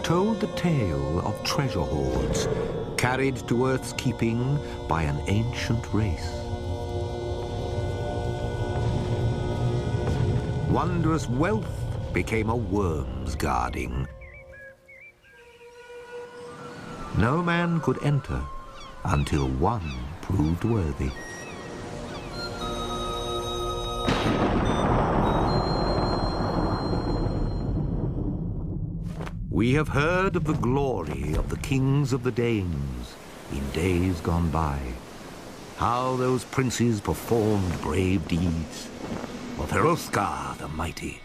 told the tale of treasure hoards carried to Earth's keeping by an ancient race. Wondrous wealth became a worm's guarding. No man could enter until one proved worthy. We have heard of the glory of the kings of the Danes in days gone by, how those princes performed brave deeds, of Hrothgar the mighty,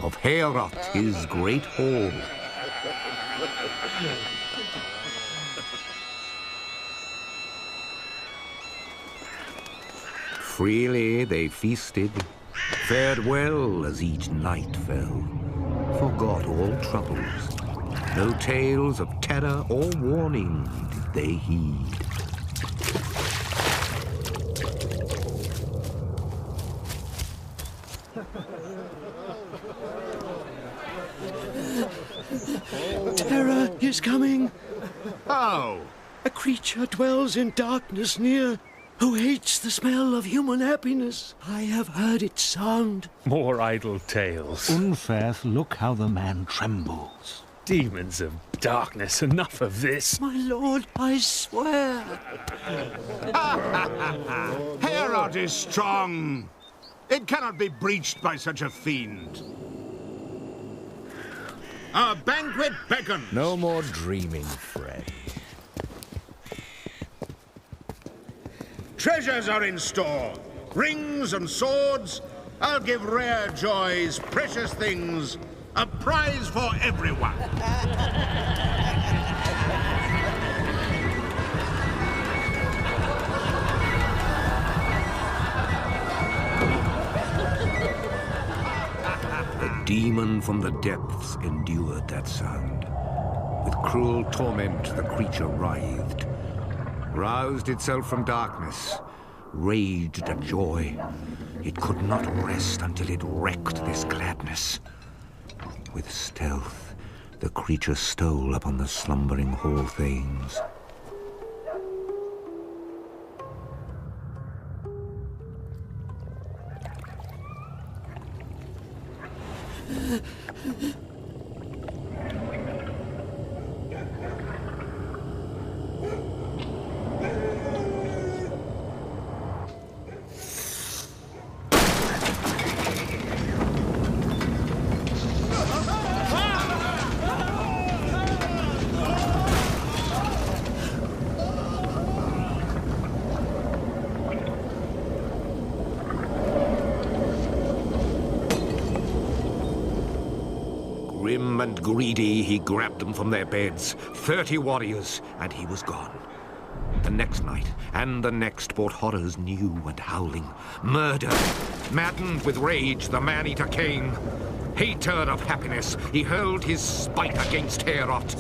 of Heorot his great hall. Freely they feasted, fared well as each night fell, forgot all troubles. No tales of terror or warning did they heed. Terror is coming. How? A creature dwells in darkness near, who hates the smell of human happiness. I have heard its sound. More idle tales. Unferth, look how the man trembles. Demons of darkness, enough of this. My lord, I swear. Heorot is strong. It cannot be breached by such a fiend. Our banquet beckons. No more dreaming, Fred. Treasures are in store. Rings and swords. I'll give rare joys, precious things. A prize for everyone. The demon from the depths endured that sound. With cruel torment the creature writhed, roused itself from darkness, raged at joy. It could not rest until it wrecked this gladness. With stealth, the creature stole upon the slumbering hall thanes. Grim and greedy, he grabbed them from their beds. 30 warriors, and he was gone. The next night, and the next, brought horrors new and howling. Murder. Maddened with rage, the man-eater came. Hater of happiness, he hurled his spite against Heorot.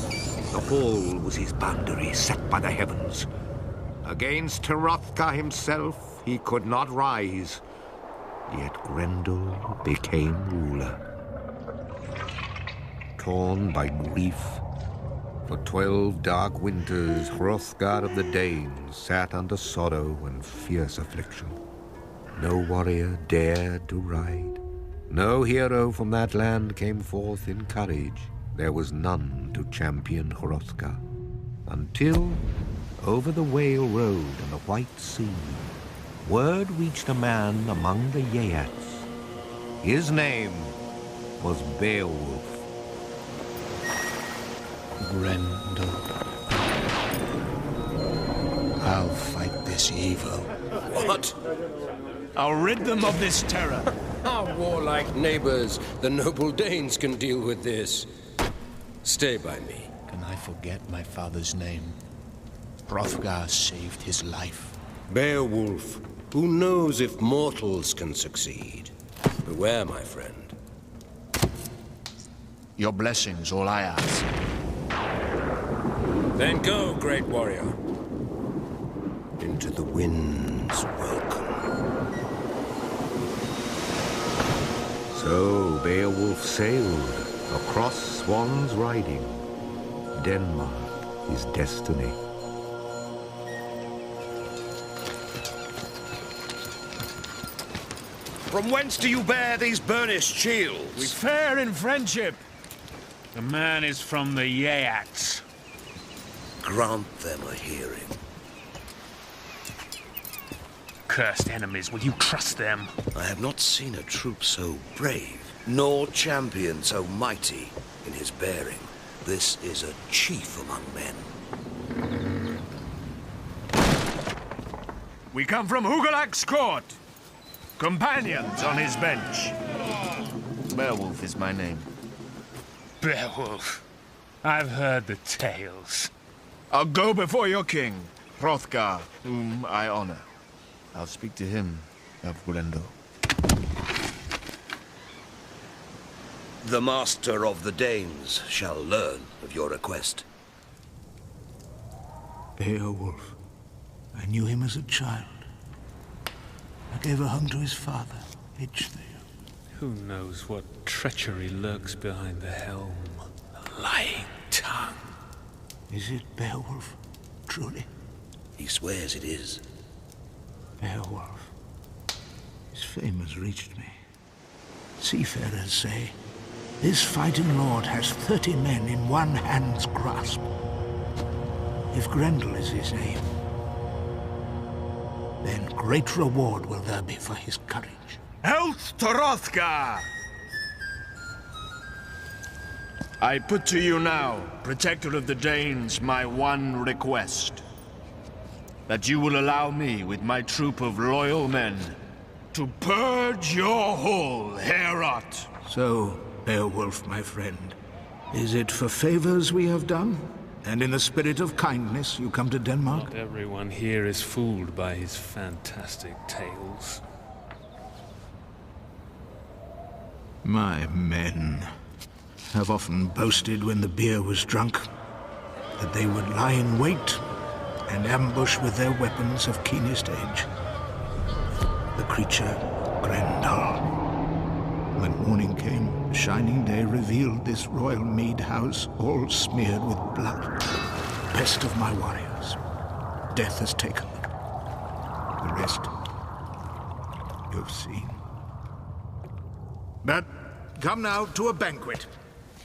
The hall was his boundary, set by the heavens. Against Hrothgar himself, he could not rise. Yet Grendel became ruler. Torn by grief, for 12 dark winters, Hrothgar of the Danes sat under sorrow and fierce affliction. No warrior dared to ride. No hero from that land came forth in courage. There was none to champion Hrothgar. Until, over the Whale Road and the White Sea, word reached a man among the Geats. His name was Beowulf. Grendel. I'll fight this evil. What? I'll rid them of this terror. Our warlike neighbors, the noble Danes, can deal with this. Stay by me. Can I forget my father's name? Hrothgar saved his life. Beowulf, who knows if mortals can succeed? Beware, my friend. Your blessings, all I ask. Then go, great warrior. Into the wind's welcome. So Beowulf sailed across Swan's Riding Denmark is destiny. From whence do you bear these burnished shields? We fare in friendship. The man is from the Yeats. Grant them a hearing. Cursed enemies, will you trust them? I have not seen a troop so brave, nor champion so mighty in his bearing. This is a chief among men. We come from Hugelax's court. Companions on his bench. Beowulf is my name. Beowulf. I've heard the tales. I'll go before your king, Hrothgar, whom I honor. I'll speak to him of Grendel. The master of the Danes shall learn of your request. Beowulf. I knew him as a child. I gave a hug to his father, Ecgtheow. Who knows what treachery lurks behind the helm? A lying tongue. Is it Beowulf, truly? He swears it is. Beowulf. His fame has reached me. Seafarers say, this fighting lord has 30 men in one hand's grasp. If Grendel is his aim, then great reward will there be for his courage. Health to Hrothgar! I put to you now, protector of the Danes, my one request. That you will allow me, with my troop of loyal men, to purge your whole Heorot. So, Beowulf, my friend, is it for favors we have done? And in the spirit of kindness you come to Denmark? Not everyone here is fooled by his fantastic tales. My men have often boasted when the beer was drunk that they would lie in wait and ambush with their weapons of keenest edge the creature Grendel. When morning came, the shining day revealed this royal mead house all smeared with blood. Best of my warriors. Death has taken them. The rest you've seen. But come now to a banquet,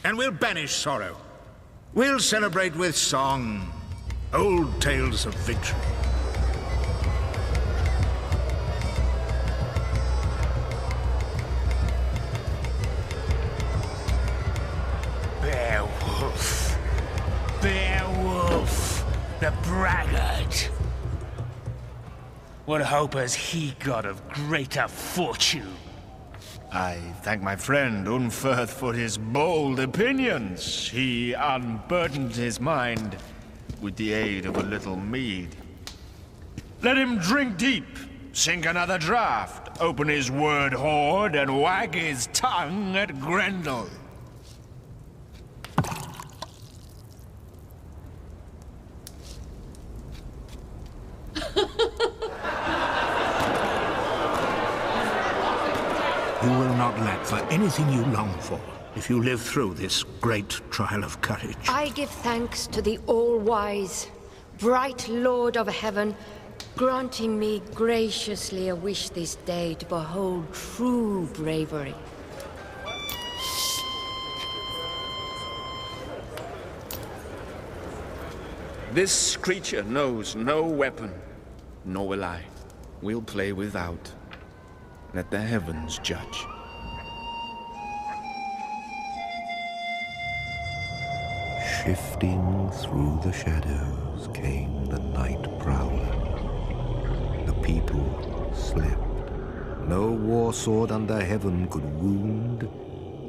and we'll banish sorrow. We'll celebrate with song, old tales of victory. Beowulf. Beowulf, the braggart. What hope has he got of greater fortune? I thank my friend Unferth for his bold opinions. He unburdened his mind with the aid of a little mead. Let him drink deep, sink another draught, open his word hoard, and wag his tongue at Grendel. You will not lack for anything you long for if you live through this great trial of courage. I give thanks to the all-wise, bright Lord of Heaven, granting me graciously a wish this day to behold true bravery. This creature knows no weapon, nor will I. We'll play without. Let the heavens judge. Shifting through the shadows came the night prowler. The people slept. No war sword under heaven could wound,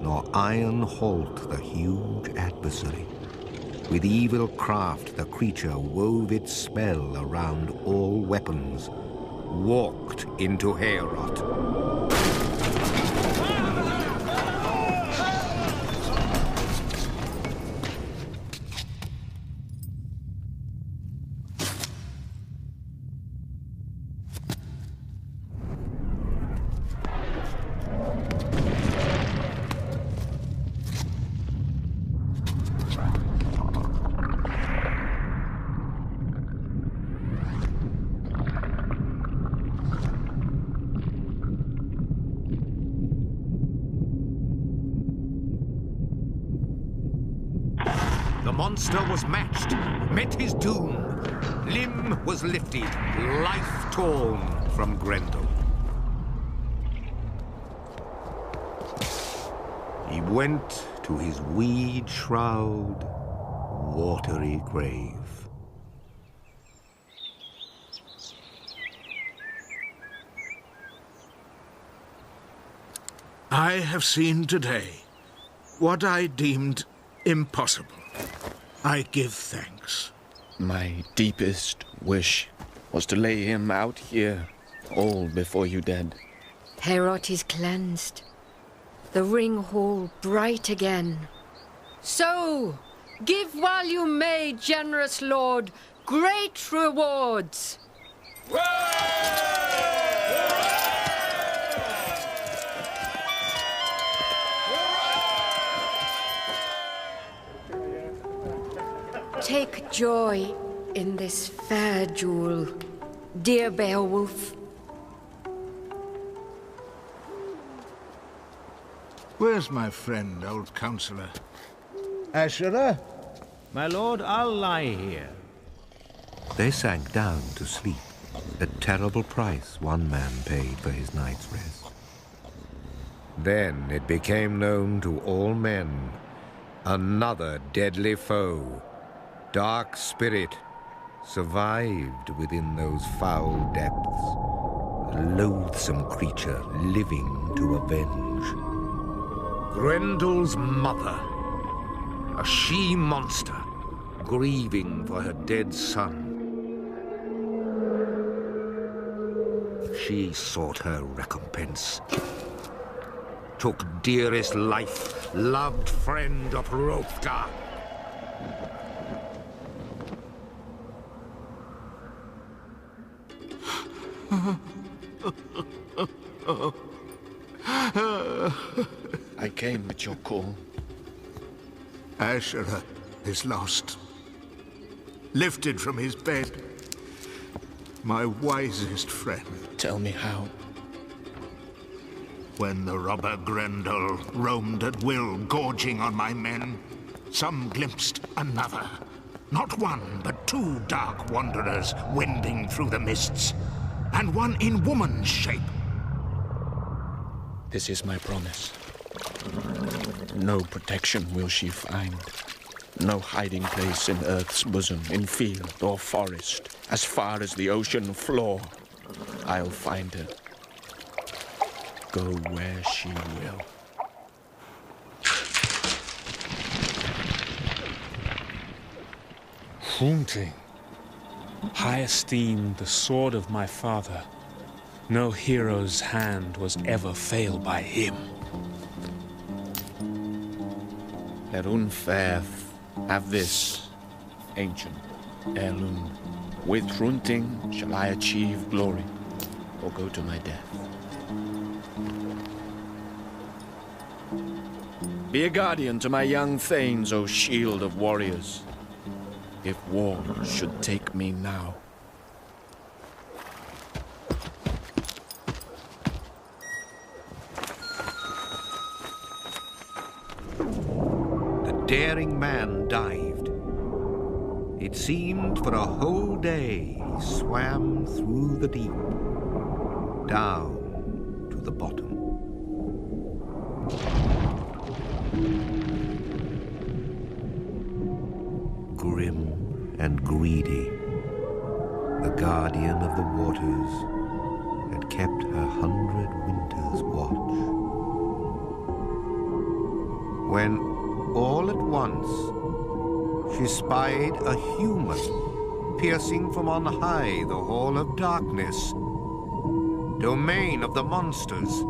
nor iron halt the huge adversary. With evil craft the creature wove its spell around all weapons, walked into Heorot. monster was matched, met his doom. Limb was lifted, life torn from Grendel. He went to his weed shroud, watery grave. I have seen today what I deemed impossible. I give thanks. My deepest wish was to lay him out here, all before you dead. Heorot is cleansed. The ring hall bright again. So, give while you may, generous lord, great rewards. Take joy in this fair jewel, dear Beowulf. Where's my friend, old counselor? Asherah? My lord, I'll lie here. They sank down to sleep, a terrible price one man paid for his night's rest. Then it became known to all men, another deadly foe, dark spirit, survived within those foul depths, a loathsome creature living to avenge. Grendel's mother, a she-monster, grieving for her dead son. She sought her recompense, took dearest life, loved friend of Hrothgar. I came at your call. Asherah is lost. Lifted from his bed. My wisest friend. Tell me how. When the robber Grendel roamed at will, gorging on my men, some glimpsed another. Not one, but two dark wanderers wending through the mists, and one in woman's shape. This is my promise. No protection will she find. No hiding place in earth's bosom, in field or forest. As far as the ocean floor, I'll find her. Go where she will. Hrunting, high esteemed the sword of my father. No hero's hand was ever failed by him. Let Unferth have this, ancient heirloom. With Hrunting shall I achieve glory, or go to my death. Be a guardian to my young thanes, O shield of warriors, if war should take me now. The daring man dived. It seemed for a whole day he swam through the deep, down to the bottom. Grim and greedy, the guardian of the waters had kept 100 winters' watch. When, all at once, she spied a human piercing from on high the hall of darkness, domain of the monsters.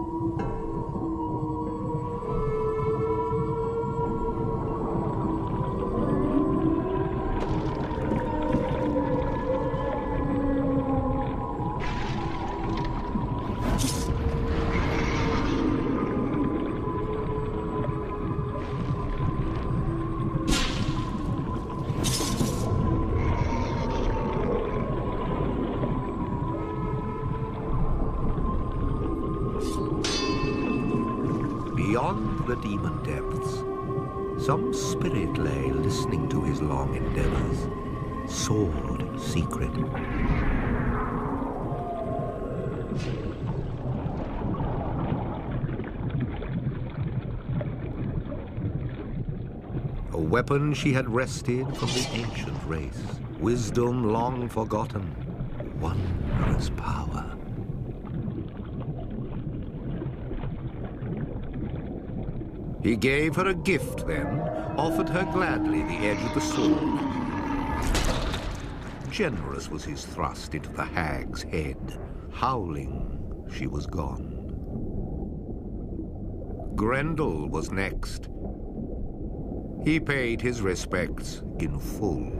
Beyond the demon depths, Some spirit lay listening to his long endeavors. Sword secret. A weapon she had wrested from the ancient race. Wisdom long forgotten. Wondrous power. He gave her a gift then, offered her gladly the edge of the sword. Generous was his thrust into the hag's head. Howling, she was gone. Grendel was next. He paid his respects in full.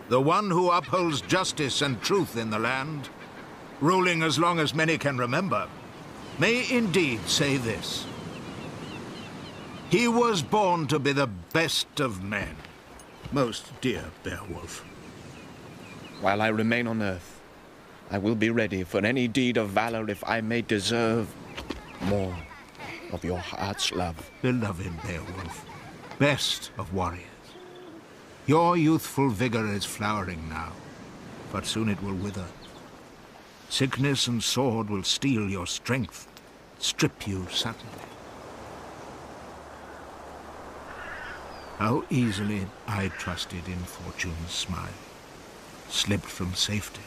The one who upholds justice and truth in the land, ruling as long as many can remember, may indeed say this. He was born to be the best of men, most dear Beowulf. While I remain on earth, I will be ready for any deed of valor if I may deserve more of your heart's love. Beloved Beowulf, best of warriors. Your youthful vigor is flowering now, but soon it will wither. Sickness and sword will steal your strength, strip you suddenly. How easily I trusted in fortune's smile, slipped from safety,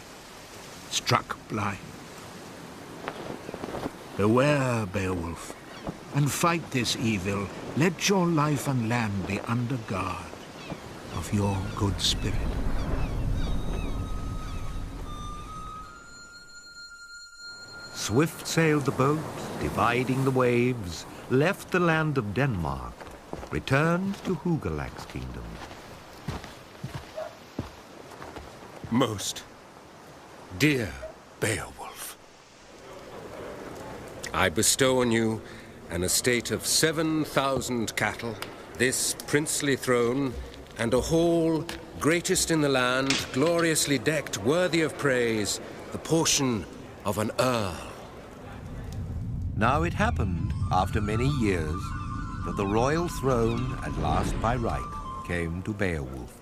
struck blind. Beware, Beowulf, and fight this evil. Let your life and land be under guard of your good spirit. Swift sailed the boat, dividing the waves, left the land of Denmark, returned to Hugelax's kingdom. Most dear Beowulf, I bestow on you an estate of 7,000 cattle, this princely throne, and a hall, greatest in the land, gloriously decked, worthy of praise, the portion of an earl. Now it happened, after many years, that the royal throne, at last by right, came to Beowulf,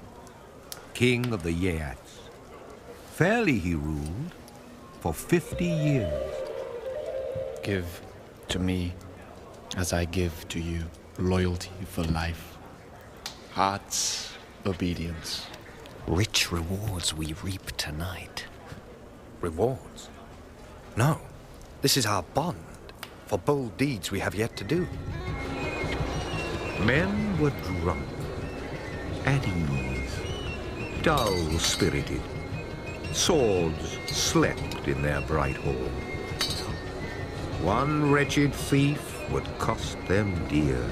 king of the Geats. Fairly he ruled for 50 years. Give to me, as I give to you, loyalty for life. Heart's obedience. Rich rewards we reap tonight. Rewards? No. This is our bond for bold deeds we have yet to do. Men were drunk, at ease, dull-spirited. Swords slept in their bright hall. One wretched thief would cost them dear.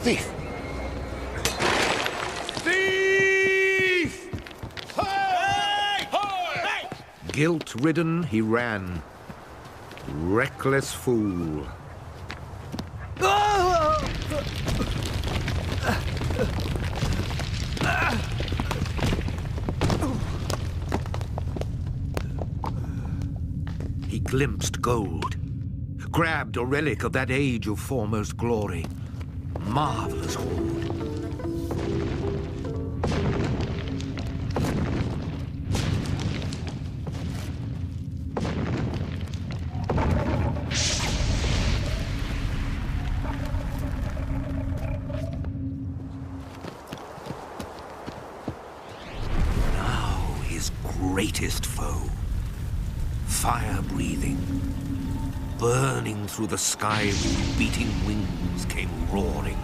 Thief! Thief! Hey! Hey! Guilt-ridden, he ran. Reckless fool. He glimpsed gold, grabbed a relic of that age of foremost glory. Marvelous hoard. Now his greatest foe, fire-breathing, burning through the sky with beating wings, came roaring.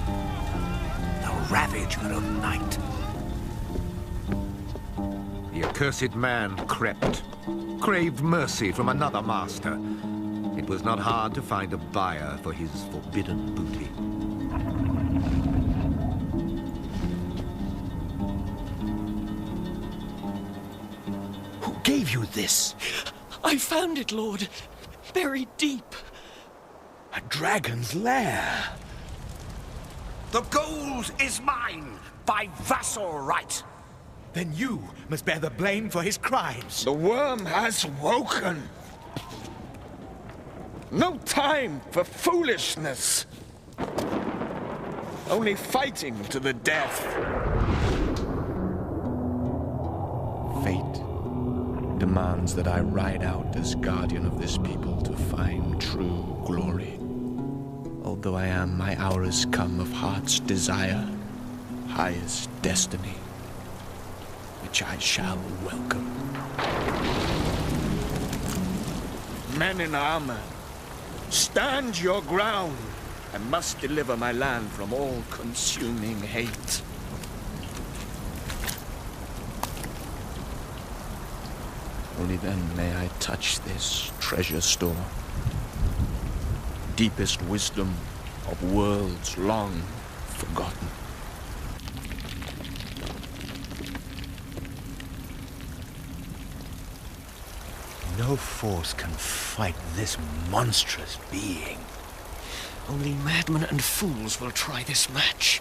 The ravager of night. The accursed man crept, craved mercy from another master. It was not hard to find a buyer for his forbidden booty. gave you this? I found it, Lord. Buried deep. A dragon's lair. The gold is mine by vassal right. Then you must bear the blame for his crimes. The worm has woken. No time for foolishness. Only fighting to the death. Fate demands that I ride out as guardian of this people to find true glory. Although I am, my hour is come of heart's desire, highest destiny, which I shall welcome. Men in armor, stand your ground. I must deliver my land from all-consuming hate. Only then may I touch this treasure store. Deepest wisdom of worlds long forgotten. No force can fight this monstrous being. Only madmen and fools will try this match.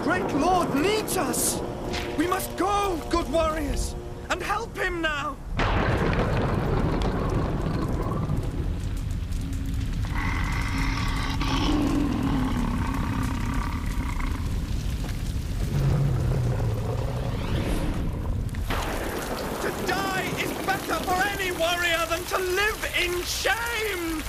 Great Lord needs us! We must go, good warriors, and help him now! To die is better for any warrior than to live in shame!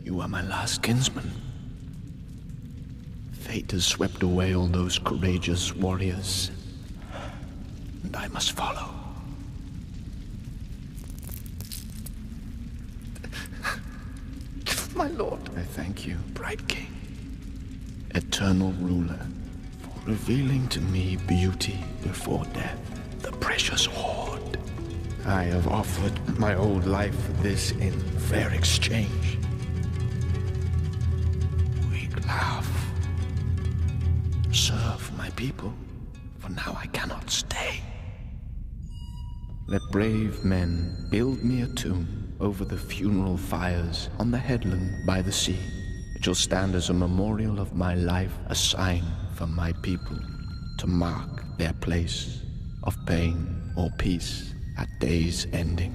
You are my last kinsman. Fate has swept away all those courageous warriors, and I must follow. My lord. I thank you, Bright King, eternal ruler, for revealing to me beauty before death, the precious hoard. I have offered my old life for this in fair exchange. We laugh. Serve my people, for now I cannot stay. Let brave men build me a tomb over the funeral fires on the headland by the sea. It shall stand as a memorial of my life, a sign for my people to mark their place of pain or peace at day's ending.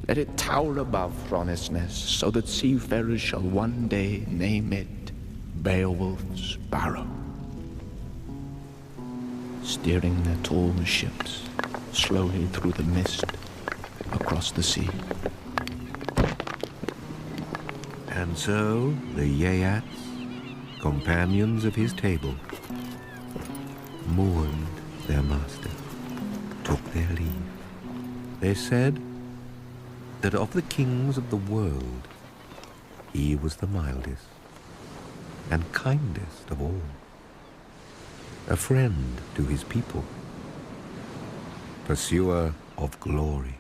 Let it tower above Hronesness, so that seafarers shall one day name it Beowulf's Barrow. Steering their tall ships slowly through the mist across the sea. And so the Yeats, companions of his table, mourned their master, took their leave. They said that of the kings of the world, he was the mildest and kindest of all, a friend to his people, pursuer of glory.